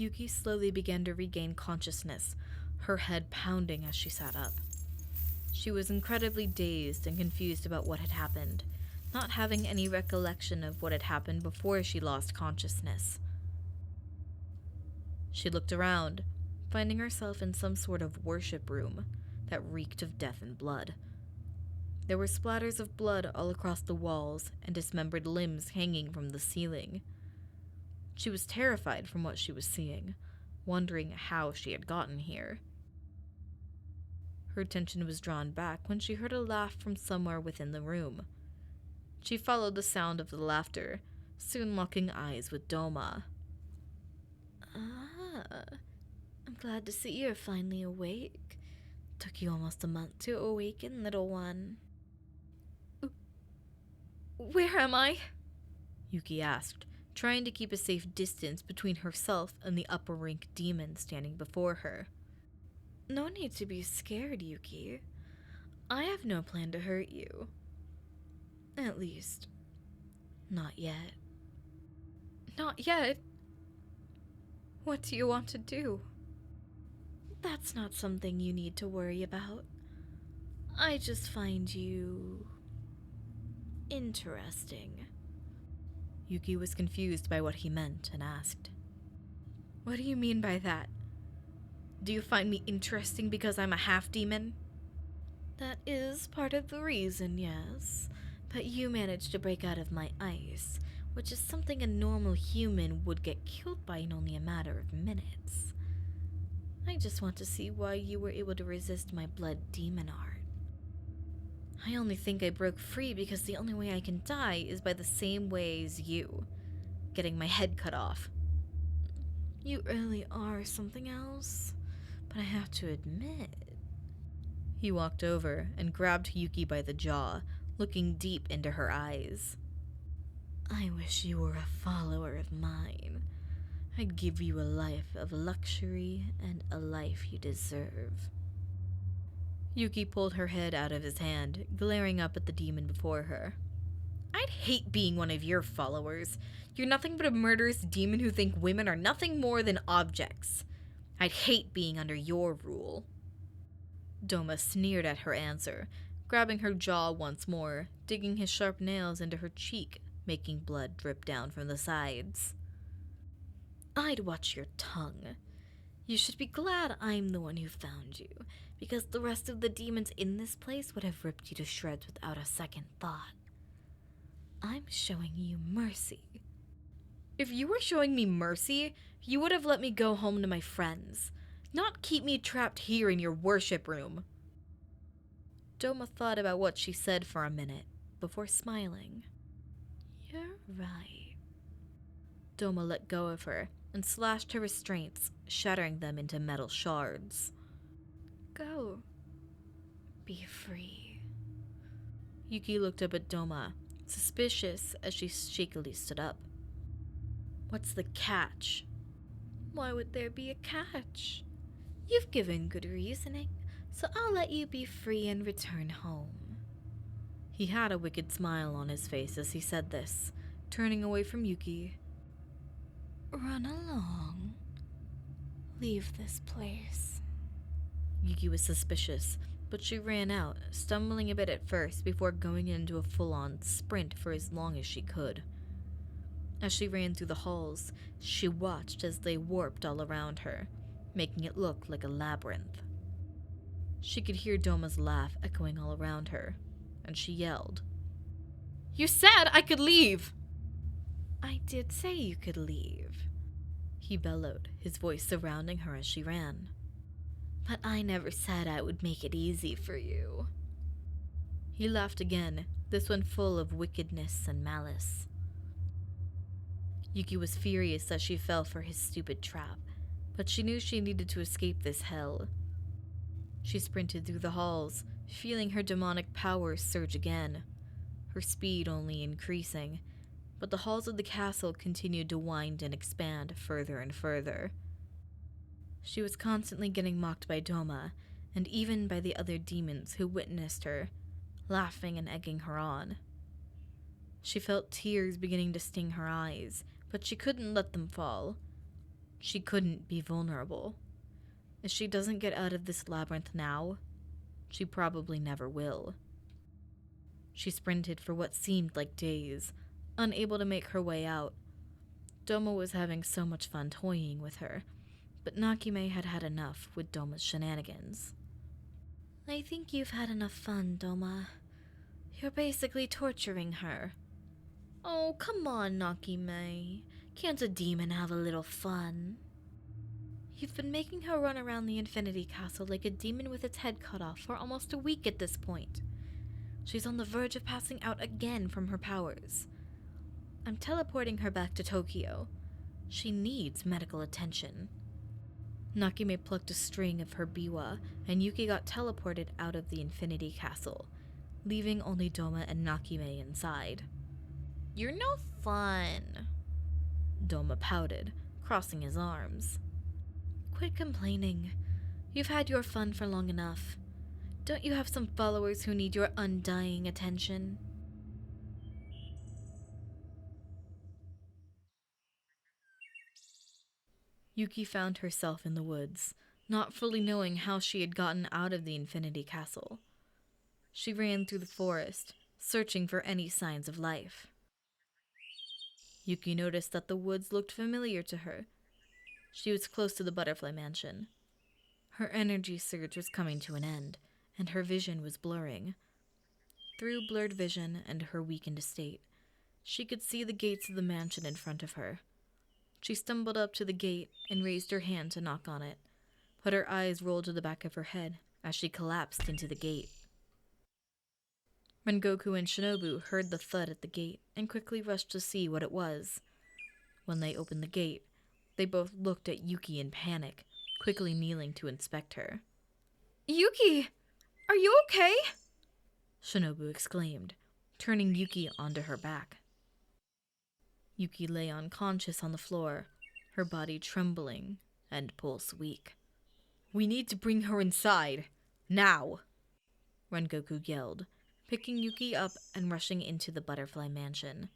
Yuki slowly began to regain consciousness, her head pounding as she sat up. She was incredibly dazed and confused about what had happened, not having any recollection of what had happened before she lost consciousness. She looked around, finding herself in some sort of worship room that reeked of death and blood. There were splatters of blood all across the walls and dismembered limbs hanging from the ceiling. She was terrified from what she was seeing, wondering how she had gotten here. Her attention was drawn back when she heard a laugh from somewhere within the room. She followed the sound of the laughter, soon locking eyes with Doma. "Ah, I'm glad to see you're finally awake. Took you almost a month to awaken, little one." "Where am I?" Yuki asked, trying to keep a safe distance between herself and the upper rank demon standing before her. "No need to be scared, Yuki. I have no plan to hurt you. At least, not yet." "Not yet? What do you want to do?" "That's not something you need to worry about. I just find you interesting." Yuki was confused by what he meant and asked, "What do you mean by that? Do you find me interesting because I'm a half-demon?" "That is part of the reason, yes. But you managed to break out of my ice, which is something a normal human would get killed by in only a matter of minutes. I just want to see why you were able to resist my blood demon art. I only think I broke free because the only way I can die is by the same way as you, getting my head cut off." "You really are something else, but I have to admit..." He walked over and grabbed Yuki by the jaw, looking deep into her eyes. "I wish you were a follower of mine. I'd give you a life of luxury and a life you deserve." Yuki pulled her head out of his hand, glaring up at the demon before her. "I'd hate being one of your followers. You're nothing but a murderous demon who think women are nothing more than objects. I'd hate being under your rule." Doma sneered at her answer, grabbing her jaw once more, digging his sharp nails into her cheek, making blood drip down from the sides. "I'd watch your tongue. You should be glad I'm the one who found you, because the rest of the demons in this place would have ripped you to shreds without a second thought. I'm showing you mercy." "If you were showing me mercy, you would have let me go home to my friends, not keep me trapped here in your worship room." Doma thought about what she said for a minute, before smiling. "You're right." Doma let go of her and slashed her restraints, shattering them into metal shards. "Go. Be free." Yuki looked up at Doma, suspicious as she shakily stood up. "What's the catch?" "Why would there be a catch? You've given good reasoning, so I'll let you be free and return home." He had a wicked smile on his face as he said this, turning away from Yuki. "Run along. Leave this place." Yuki was suspicious, but she ran out, stumbling a bit at first before going into a full-on sprint for as long as she could. As she ran through the halls, she watched as they warped all around her, making it look like a labyrinth. She could hear Doma's laugh echoing all around her, and she yelled, "You said I could leave!" "I did say you could leave," he bellowed, his voice surrounding her as she ran. "But I never said I would make it easy for you." He laughed again, this one full of wickedness and malice. Yuki was furious that she fell for his stupid trap, but she knew she needed to escape this hell. She sprinted through the halls, feeling her demonic powers surge again, her speed only increasing, but the halls of the castle continued to wind and expand further and further. She was constantly getting mocked by Doma, and even by the other demons who witnessed her, laughing and egging her on. She felt tears beginning to sting her eyes, but she couldn't let them fall. She couldn't be vulnerable. If she doesn't get out of this labyrinth now, she probably never will. She sprinted for what seemed like days, unable to make her way out. Doma was having so much fun toying with her, but Nakime had had enough with Doma's shenanigans. I think you've had enough fun, Doma. You're basically torturing her. Oh, come on, Nakime. Can't a demon have a little fun? You've been making her run around the Infinity Castle like a demon with its head cut off for almost a week at this point. She's on the verge of passing out again from her powers. I'm teleporting her back to Tokyo. She needs medical attention. Nakime plucked a string of her biwa, and Yuki got teleported out of the Infinity Castle, leaving only Doma and Nakime inside. You're no fun, Doma pouted, crossing his arms. Quit complaining. You've had your fun for long enough. Don't you have some followers who need your undying attention? Yuki found herself in the woods, not fully knowing how she had gotten out of the Infinity Castle. She ran through the forest, searching for any signs of life. Yuki noticed that the woods looked familiar to her. She was close to the butterfly mansion. Her energy surge was coming to an end, and her vision was blurring. Through blurred vision and her weakened state, she could see the gates of the mansion in front of her. She stumbled up to the gate and raised her hand to knock on it, but her eyes rolled to the back of her head as she collapsed into the gate. Rengoku and Shinobu heard the thud at the gate and quickly rushed to see what it was. When they opened the gate, they both looked at Yuki in panic, quickly kneeling to inspect her. Yuki! Are you okay? Shinobu exclaimed, turning Yuki onto her back. Yuki lay unconscious on the floor, her body trembling and pulse weak. We need to bring her inside, now! Rengoku yelled, picking Yuki up and rushing into the butterfly mansion.